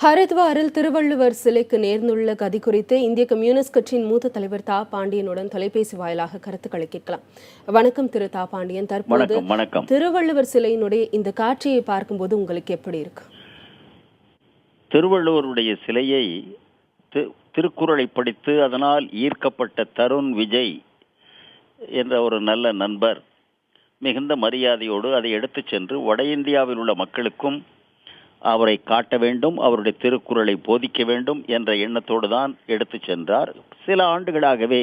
ஹரித்வாரில் திருவள்ளுவர் சிலைக்கு நேர்ந்துள்ள கதி குறித்து இந்திய கம்யூனிஸ்ட் கட்சியின் மூத்த தலைவர் தா பாண்டியனுடன் தொலைபேசி வாயிலாக கருத்துக்களை கேட்கலாம். வணக்கம் திரு தா பாண்டியன். தற்போது திருவள்ளுவர் சிலையினுடைய இந்த காட்சியை பார்க்கும்போது உங்களுக்கு எப்படி இருக்கு? திருவள்ளுவருடைய சிலையை திருக்குறளை படித்து அதனால் ஈர்க்கப்பட்ட தருண் விஜய் என்ற ஒரு நல்ல நண்பர் மிகுந்த மரியாதையோடு அதை எடுத்துச் சென்று வட இந்தியாவில் உள்ள மக்களுக்கும் அவரை காட்ட வேண்டும், அவருடைய திருக்குறளை போதிக்க வேண்டும் என்ற எண்ணத்தோடு தான் எடுத்து சென்றார். சில ஆண்டுகளாகவே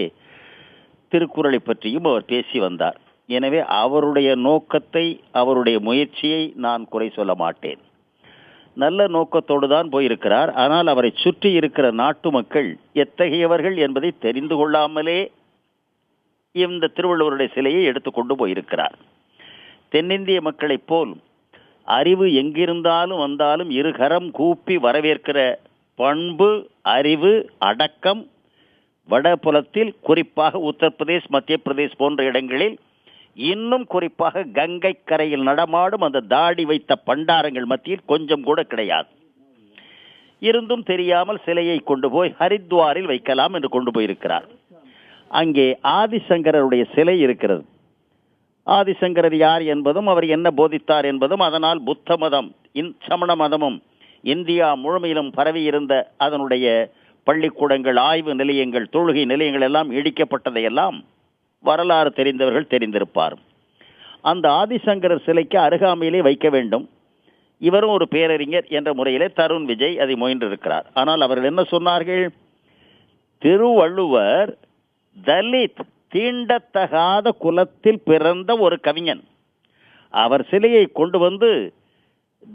திருக்குறளை பற்றியும் அவர் பேசி வந்தார். எனவே அவருடைய நோக்கத்தை, அவருடைய முயற்சியை நான் குறை சொல்ல மாட்டேன். நல்ல நோக்கத்தோடு தான் போயிருக்கிறார். ஆனால் அவரை சுற்றி இருக்கிற நாட்டு மக்கள் எத்தகையவர்கள் என்பதை தெரிந்து கொள்ளாமலே இந்த திருவள்ளுவருடைய சிலையை எடுத்துக்கொண்டு போயிருக்கிறார். தென்னிந்திய மக்களைப் போல் அறிவு எங்கிருந்தாலும் வந்தாலும் இருகரம் கூப்பி வரவேற்கிற பண்பு, அறிவு, அடக்கம் வடபுலத்தில், குறிப்பாக உத்தரப்பிரதேஷ், மத்திய பிரதேஷ் போன்ற இடங்களில், இன்னும் குறிப்பாக கங்கை கரையில் நடமாடும் அந்த தாடி வைத்த பண்டாரங்கள் மத்தியில் கொஞ்சம் கூட கிடையாது. இருந்தும் தெரியாமல் சிலையை கொண்டு போய் ஹரித்வாரில் வைக்கலாம் என்று கொண்டு போயிருக்கிறார். அங்கே ஆதிசங்கரருடைய சிலை இருக்கிறது. ஆதிசங்கரர் யார் என்பதும் அவர் என்ன போதித்தார் என்பதும், அதனால் புத்த மதம், சமண மதமும் இந்தியா முழுமையிலும் பரவி இருந்த அதனுடைய பள்ளிக்கூடங்கள், ஆய்வு நிலையங்கள், தொழுகை நிலையங்கள் எல்லாம் இடிக்கப்பட்டதையெல்லாம் வரலாறு தெரிந்தவர்கள் தெரிந்திருப்பார். அந்த ஆதிசங்கரர் சிலைக்கு அருகாமையிலே வைக்க வேண்டும். இவரும் ஒரு பேரறிஞர் என்ற முறையிலே தருண் விஜய் அதை முயன்றிருக்கிறார். ஆனால் அவர்கள் என்ன சொன்னார்கள்? திருவள்ளுவர் தலித், தீண்டத்தகாத குலத்தில் பிறந்த ஒரு கவிஞன். அவர் சிலையை கொண்டு வந்து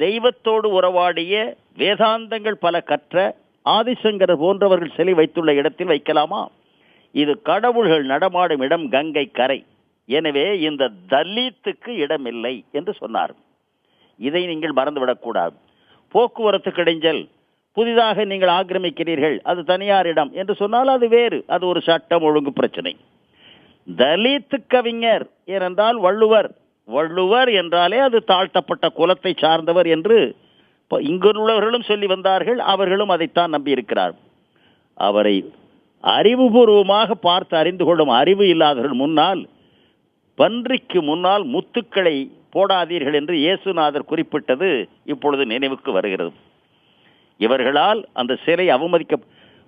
தெய்வத்தோடு உறவாடிய, வேதாந்தங்கள் பல கற்ற ஆதிசங்கரர் போன்றவர்கள் சிலை வைத்துள்ள இடத்தில் வைக்கலாமா? இது கடவுள்கள் நடமாடும் இடம், கங்கை கரை. எனவே இந்த தலித்துக்கு இடமில்லை என்று சொன்னார். இதை நீங்கள் மறந்துவிடக்கூடாது. போக்குவரத்து கிடைஞ்சல், புதிதாக நீங்கள் ஆக்கிரமிக்கிறீர்கள், அது தனியார் இடம் என்று சொன்னால் அது வேறு, அது ஒரு சட்டம் ஒழுங்கு பிரச்சனை. தலித்து கவிஞர் ஏனென்றால் வள்ளுவர் என்றாலே அது தாழ்த்தப்பட்ட குலத்தை சார்ந்தவர் என்று இங்குள்ளவர்களும் சொல்லி வந்தார்கள். அவர்களும் அதைத்தான் நம்பியிருக்கிறார். அவரை அறிவுபூர்வமாக பார்த்து அறிந்து கொள்ளும் அறிவு இல்லாதவர்கள் முன்னால், பன்றிக்கு முன்னால் முத்துக்களை போடாதீர்கள் என்று இயேசுநாதர் குறிப்பிட்டது இப்பொழுது நினைவுக்கு வருகிறது. இவர்களால் அந்த சிலை அவமதிக்க,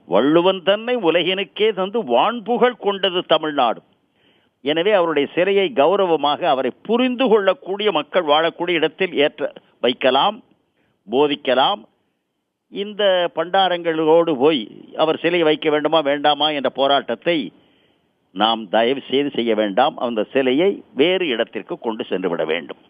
வள்ளுவன் தன்னை உலகினுக்கே தந்து வான்புகழ் கொண்டது தமிழ்நாடு. எனவே அவருடைய சிலையை கௌரவமாக, அவரை புரிந்து கொள்ளக்கூடிய மக்கள் வாழக்கூடிய இடத்தில் வைக்கலாம், போதிக்கலாம். இந்த பண்டாரங்களோடு போய் அவர் சிலை வைக்க வேண்டுமா வேண்டாமா என்ற போராட்டத்தை நாம் தயவு செய்து செய்ய வேண்டாம். அந்த சிலையை வேறு இடத்திற்கு கொண்டு சென்று விட வேண்டும்.